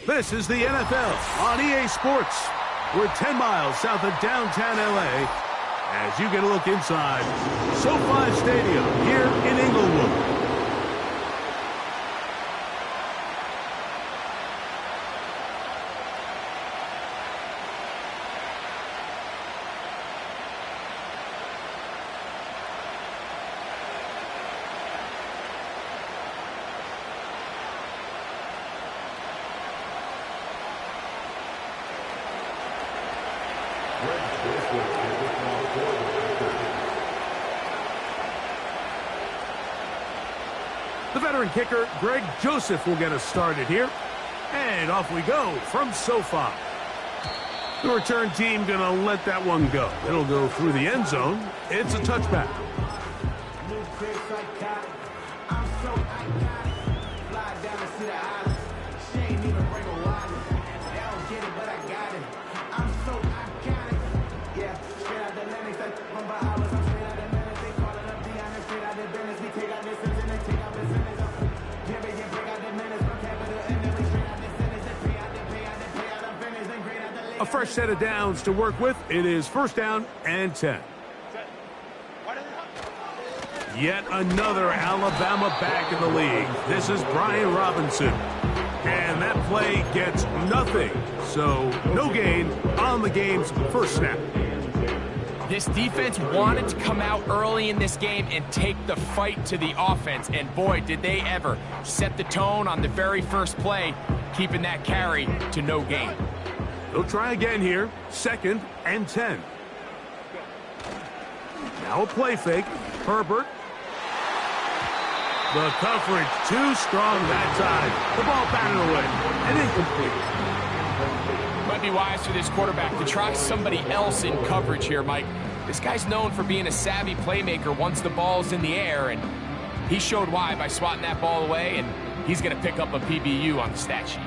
This is the NFL on EA Sports. We're 10 miles south of downtown LA as you get a look inside SoFi Stadium here in Inglewood. The veteran kicker, Greg Joseph, will get us started here. And off we go from SoFi. The return team going to let that one go. It'll go through the end zone. It's a touchback. A fresh set of downs to work with. It is first down and 10. Yet another Alabama back in the league. This is Brian Robinson. And that play gets nothing. So no gain on the game's first snap. This defense wanted to come out early in this game and take the fight to the offense. And boy, did they ever set the tone on the very first play, keeping that carry to no gain. They'll try again here. Second and 10. Now a play fake. Herbert. The coverage too strong that time. The ball batted away and incomplete. Might be wise for this quarterback to try somebody else in coverage here, Mike. This guy's known for being a savvy playmaker once the ball's in the air, and he showed why by swatting that ball away, and he's going to pick up a PBU on the stat sheet.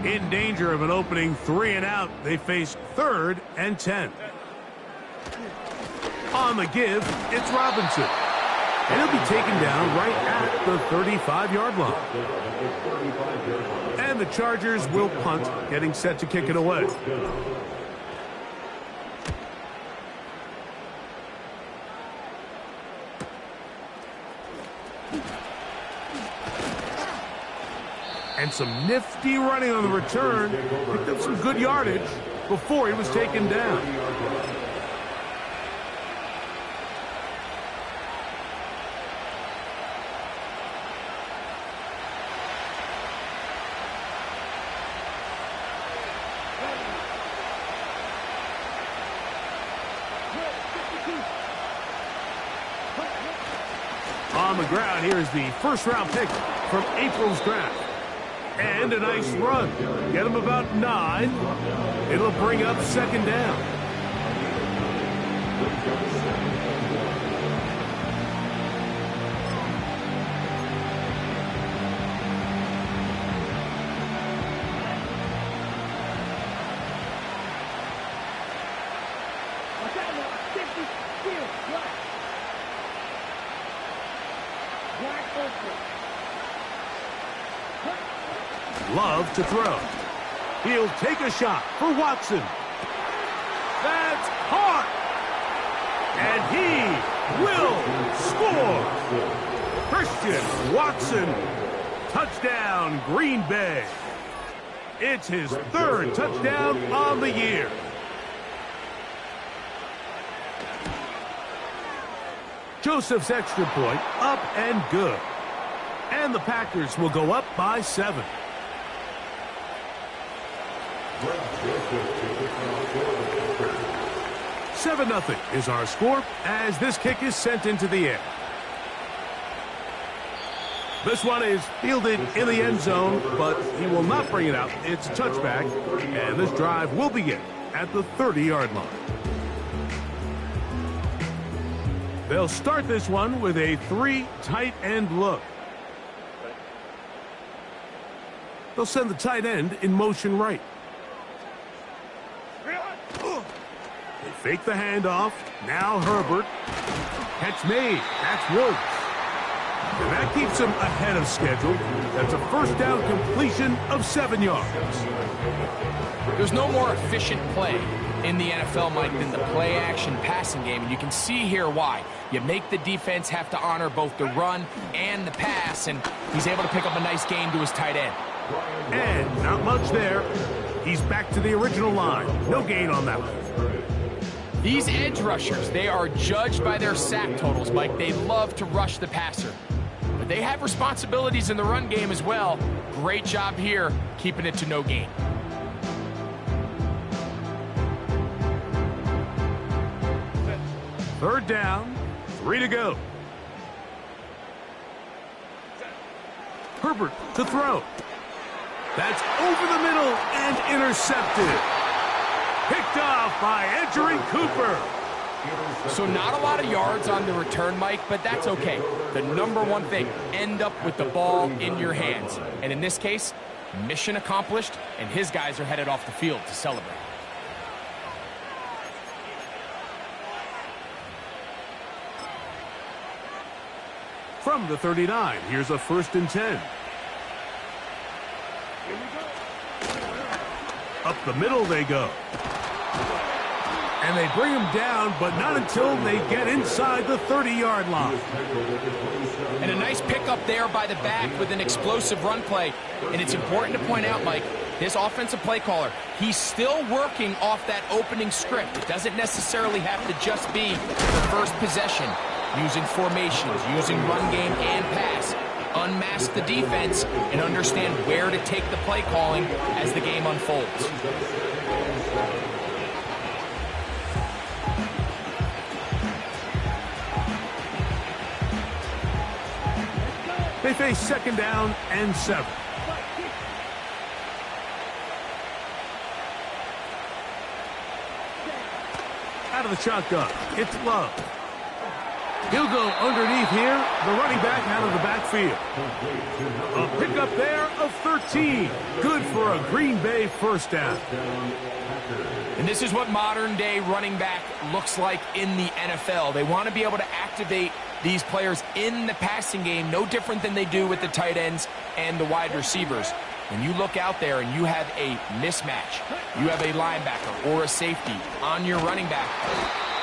In danger of an opening 3 and out, they face third and 10. On the give, it's Robinson. And he'll be taken down right at the 35-yard line. And the Chargers will punt, getting set to kick it away. And some nifty running on the return. Picked up some good yardage before he was taken down. On the ground, here's the first-round pick from April's draft. And a nice run. Get him about 9. It'll bring up second down. Love to throw. He'll take a shot for Watson. That's hard. And he will score. Christian Watson. Touchdown, Green Bay. It's his third touchdown on the year. Joseph's extra point up and good. And the Packers will go up by 7. 7-0 is our score as this kick is sent into the air. This one is fielded in the end zone, but he will not bring it out. It's a touchback, and this drive will begin at the 30-yard line. They'll start this one with a 3 tight end look. They'll send the tight end in motion right. They fake the handoff. Now Herbert. Catch made. That's Woods. And that keeps him ahead of schedule. That's a first down completion of 7 yards. There's no more efficient play in the NFL, Mike, than the play-action passing game, and you can see here why. You make the defense have to honor both the run and the pass, and he's able to pick up a nice gain to his tight end. And not much there. He's back to the original line. No gain on that one. These edge rushers, they are judged by their sack totals, Mike. They love to rush the passer. But they have responsibilities in the run game as well. Great job here, keeping it to no gain. Third down, 3 to go. Herbert to throw. That's over the middle and intercepted. Picked off by Edgerrin Cooper. So not a lot of yards on the return, Mike, but that's okay. The number one thing, end up with the ball in your hands. And in this case, mission accomplished, and his guys are headed off the field to celebrate. From the 39, here's a 1st and 10. Up the middle they go. And they bring him down, but not until they get inside the 30-yard line. And a nice pickup there by the back with an explosive run play. And it's important to point out, Mike, this offensive play caller, he's still working off that opening script. It doesn't necessarily have to just be the first possession. Using formations, using run game and pass. Unmask the defense and understand where to take the play calling as the game unfolds. They face 2nd down and 7. Out of the shotgun, it's Love. He'll go underneath here, the running back out of the backfield. A pickup there of 13. Good for a Green Bay first down. And this is what modern-day running back looks like in the NFL. They want to be able to activate these players in the passing game, no different than they do with the tight ends and the wide receivers. When you look out there and you have a mismatch, you have a linebacker or a safety on your running back,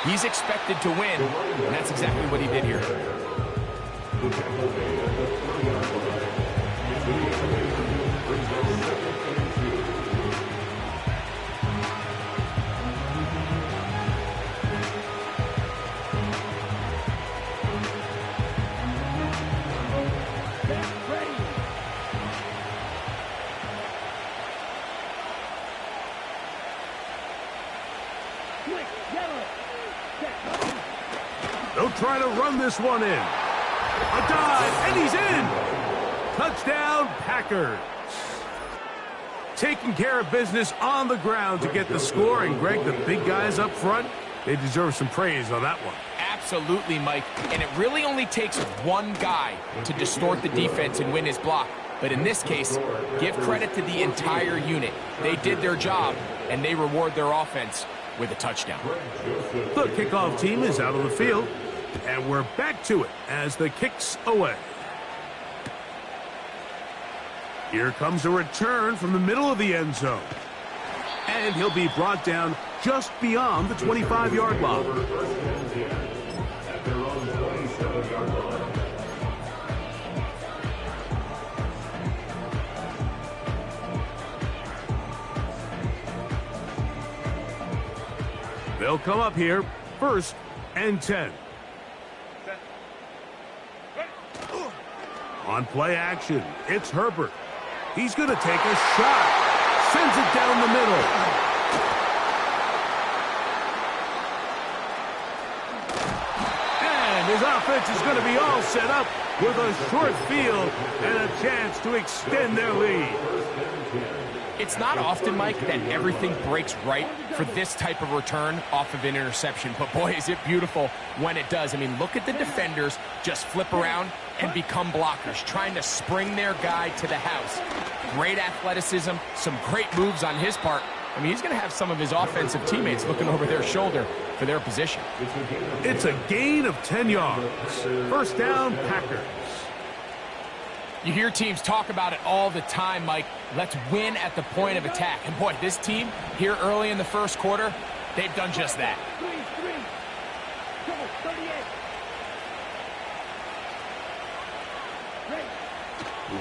he's expected to win, and that's exactly what he did here. They'll try to run this one in. A dive, and he's in. Touchdown, Packers. Taking care of business on the ground to get the score. And, Greg, the big guys up front, they deserve some praise on that one. Absolutely, Mike. And it really only takes one guy to distort the defense and win his block. But in this case, give credit to the entire unit. They did their job, and they reward their offense with a touchdown. The kickoff team is out of the field, and we're back to it as the kick's away. Here comes a return from the middle of the end zone. And he'll be brought down just beyond the 25-yard line. They'll come up here, 1st and 10. On play action, it's Herbert. He's going to take a shot. Sends it down the middle. And his offense is going to be all set up with a short field and a chance to extend their lead. It's not often, Mike, that everything breaks right for this type of return off of an interception. But, boy, is it beautiful when it does. I mean, look at the defenders just flip around and become blockers, trying to spring their guy to the house. Great athleticism, some great moves on his part. I mean, he's going to have some of his offensive teammates looking over their shoulder for their position. It's a gain of 10 yards. First down, Packers. You hear teams talk about it all the time, Mike. Let's win at the point of attack. And boy, this team here early in the first quarter, they've done just that.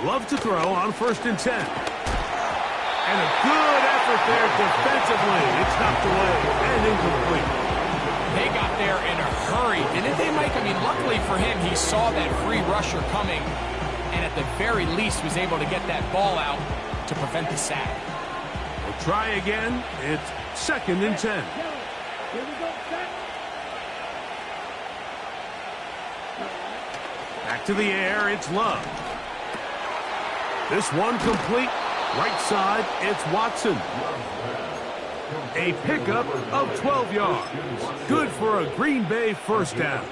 Love to throw on 1st and 10. And a good effort there defensively. It's knocked away and incomplete. They got there in a hurry, didn't they, Mike? I mean, luckily for him, he saw that free rusher coming, and at the very least was able to get that ball out to prevent the sack. We'll try again. It's 2nd and 10. Back to the air, it's Love. This one complete. Right side, it's Watson. A pickup of 12 yards. Good for a Green Bay first down.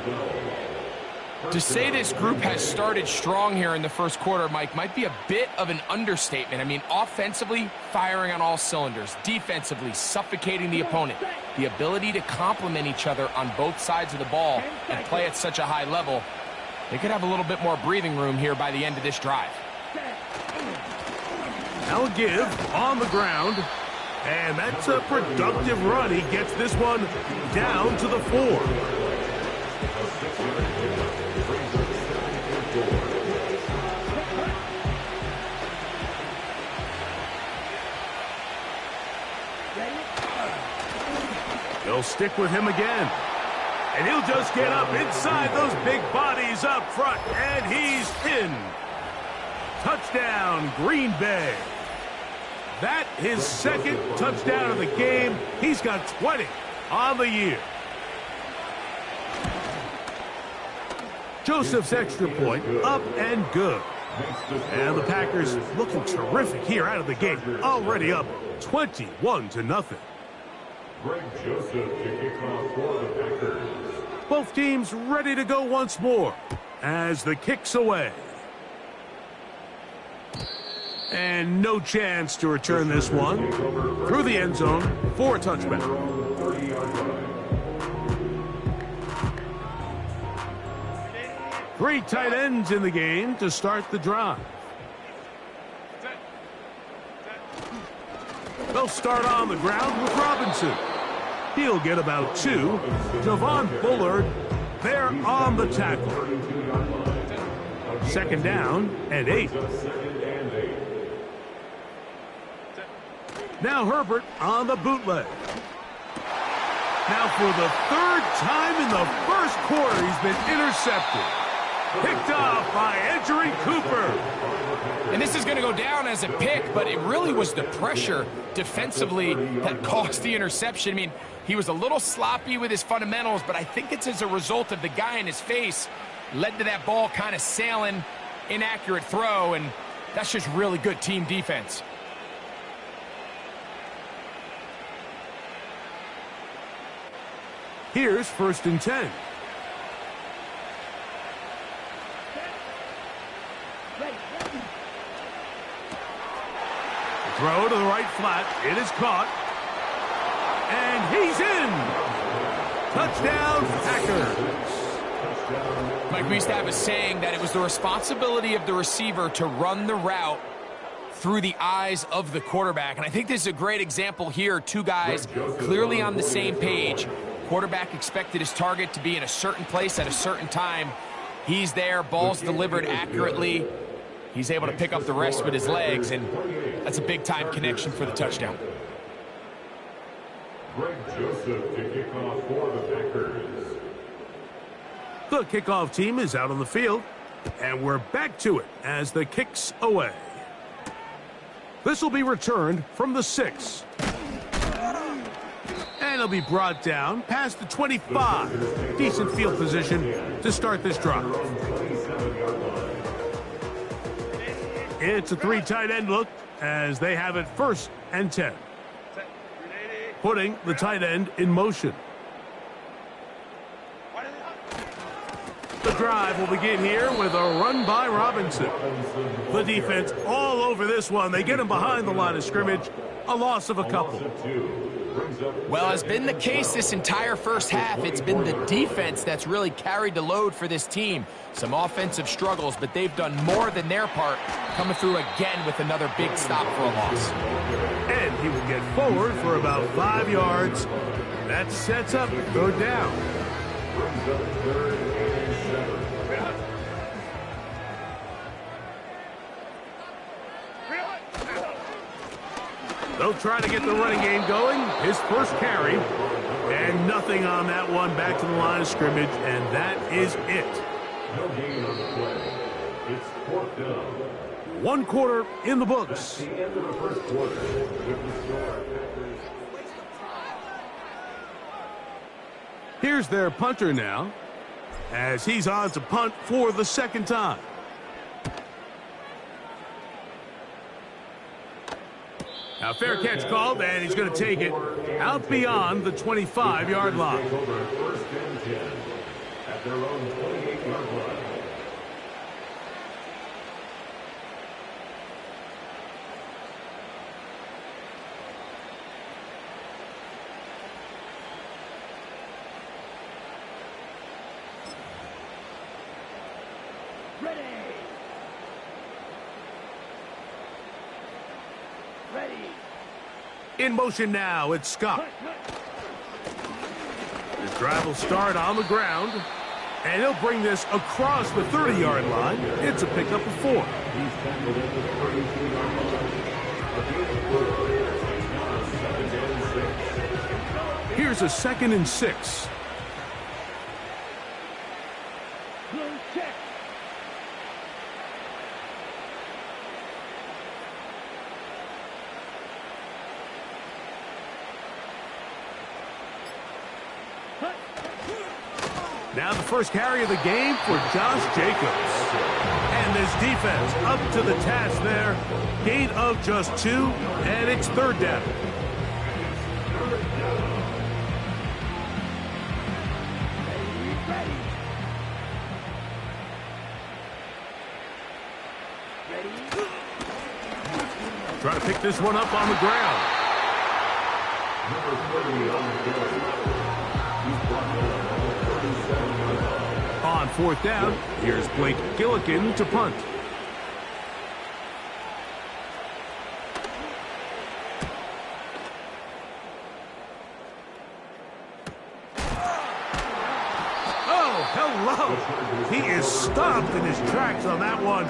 To say this group has started strong here in the first quarter, Mike, might be a bit of an understatement. I mean, offensively, firing on all cylinders. Defensively, suffocating the opponent. The ability to complement each other on both sides of the ball and play at such a high level. They could have a little bit more breathing room here by the end of this drive. Now a give on the ground. And that's a productive run. He gets this one down to the 4. They'll stick with him again. And he'll just get up inside those big bodies up front. And he's in. Touchdown, Green Bay. That his 2nd touchdown of the game. He's got 20 on the year. Joseph's extra point up and good. And the Packers looking terrific here out of the gate. Already up 21-0. Greg Joseph to kick off for the Packers. Both teams ready to go once more as the kick's away. And no chance to return this one through the end zone for a touchback. Three tight ends in the game to start the drive. They'll start on the ground with Robinson. He'll get about 2. Javon Bullard there on the tackle. 2nd down and 8. Now Herbert on the bootleg. Now for the 3rd time in the first quarter, he's been intercepted. Picked off by Edgerrin Cooper. And this is going to go down as a pick, but it really was the pressure defensively that caused the interception. I mean, he was a little sloppy with his fundamentals, but I think it's as a result of the guy in his face led to that ball kind of sailing, inaccurate throw, and that's just really good team defense. Here's 1st and 10. Throw to the right flat. It is caught. And he's in. Touchdown, Packers. Mike, we used to have a saying that it was the responsibility of the receiver to run the route through the eyes of the quarterback. And I think this is a great example here. Two guys clearly on the same page. Quarterback expected his target to be in a certain place at a certain time. He's there, ball's delivered accurately. He's able to pick up the rest with his legs, and that's a big-time connection for the touchdown. Greg Joseph to kick off for the Packers. The kickoff team is out on the field, and we're back to it as the kick's away. This will be returned from the 6. And it'll be brought down past the 25. Decent field position to start this drive. It's a 3 tight end look as they have it 1st and 10. Putting the tight end in motion. The drive will begin here with a run by Robinson. The defense all over this one. They get him behind the line of scrimmage. A loss of a couple. Well, has been the case this entire first half. It's been the defense that's really carried the load for this team. Some offensive struggles, but they've done more than their part, coming through again with another big stop for a loss. And he will get forward for about 5 yards. That sets up third down. Brings up third and 7. They'll try to get the running game going. His first carry. And nothing on that one. Back to the line of scrimmage. And that is it. No gain on the play. It's 4th down. 1 quarter in the books. That's the end of the first quarter. With the score, Here's their punter now, as he's on to punt for the second time. Now, fair catch called, and he's going to take it out beyond the 25-yard line. First and 10 at their own 28-yard line. In motion now, it's Scott. His drive will start on the ground, and he'll bring this across the 30-yard line. It's a pickup of 4. He's tackled at the 32-yard line. Here's a 2nd and 6. Now the first carry of the game for Josh Jacobs. And this defense up to the task there. Gain of just 2, and it's third down. Try to pick this one up on the ground. Number 30 on the field. He's brought down. On 4th down, here's Blake Gillikin to punt. Oh, hello! He is stopped in his tracks on that one.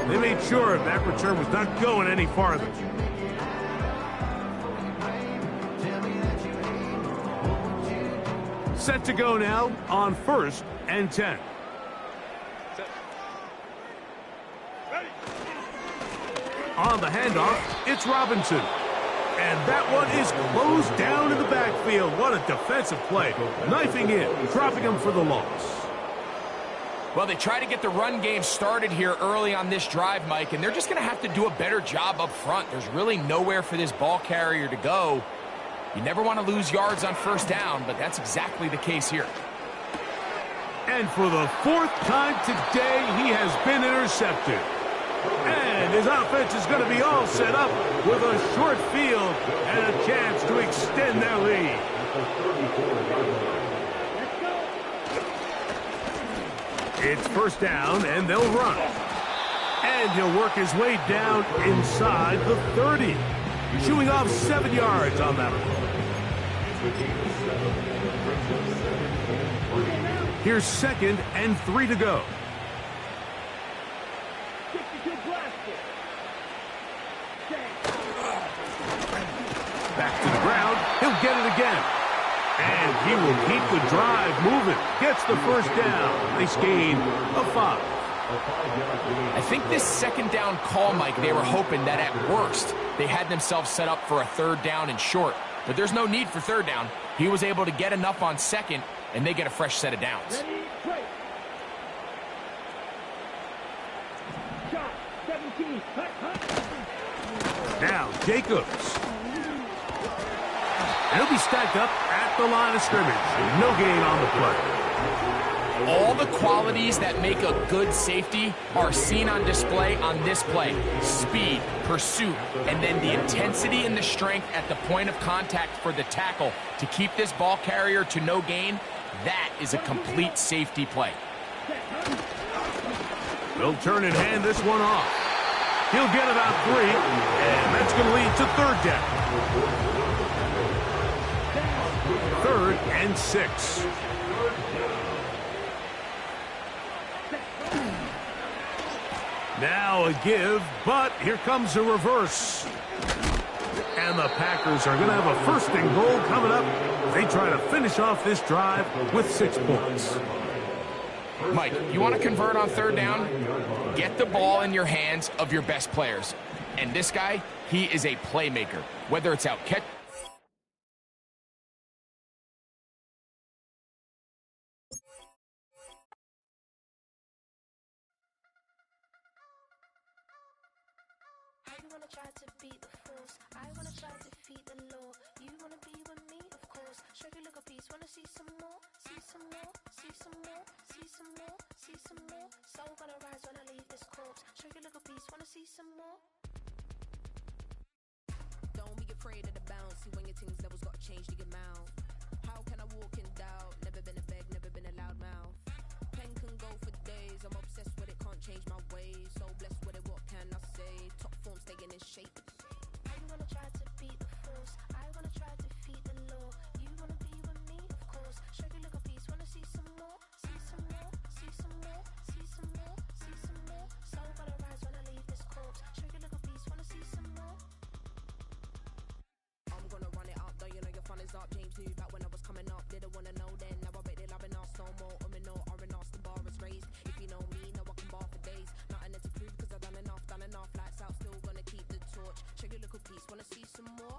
They made sure that return was not going any farther. Set to go now on 1st and 10. On the handoff, it's Robinson. And that one is closed down in the backfield. What a defensive play. Knifing in, dropping him for the loss. Well, they try to get the run game started here early on this drive, Mike, and they're just going to have to do a better job up front. There's really nowhere for this ball carrier to go. You never want to lose yards on 1st down, but that's exactly the case here. And for the 4th time today, he has been intercepted. And his offense is going to be all set up with a short field and a chance to extend their lead. It's 1st down, and they'll run. And he'll work his way down inside the 30. Shooing off 7 yards on that one. Here's 2nd and 3 to go. Back to the ground. He'll get it again. And he will keep the drive moving. Gets the first down. Nice gain of 5. I think this 2nd down call, Mike, they were hoping that at worst they had themselves set up for a 3rd down and short. But there's no need for 3rd down. He was able to get enough on 2nd, and they get a fresh set of downs. Now Jacobs. And he'll be stacked up at the line of scrimmage. No gain on the play. All the qualities that make a good safety are seen on display on this play. Speed, pursuit, and then the intensity and the strength at the point of contact for the tackle to keep this ball carrier to no gain. That is a complete safety play. They'll turn and hand this one off. He'll get about 3, and that's going to lead to 3rd down. 3rd and 6. Now a give, but here comes a reverse. And the Packers are going to have a 1st and goal coming up. They try to finish off this drive with 6 points. Mike, you want to convert on 3rd down? Get the ball in your hands of your best players. And this guy, he is a playmaker. Whether it's out catch. I wanna try to beat the force. I wanna try to defeat the law. You wanna be with me, of course. Show you look a piece. Wanna see some more? See some more? See some more? See some more? See some more? Soul gonna rise when I leave this corpse. Show you look a piece. Wanna see some more? Don't be afraid of the bounce. See when your things levels gotta change to your mouth. How can I walk in doubt? Never been a beg, never been a loud mouth. Pen can go for days. I'm obsessed with it, can't change my ways. So blessed with it, what can I say? Top form staying in shape. I wanna try to beat the force. I wanna try to defeat the law. You wanna be with me, of course. Show you look a piece. Wanna see some more? See some more? See some more? See some more? See some more? Soul gonna rise when I leave this corpse. Show you look a piece. Wanna see some more? I'm gonna run it up, though you know your fun is up. James knew back when I was coming up. Didn't wanna know then. Now I bet they're loving us no more. No R&R's, the bar is raised. If you know me, now I can bar for days. Nothing to prove cause I've done enough. Lights out, still gonna keep the torch. Check your little piece, wanna see some more?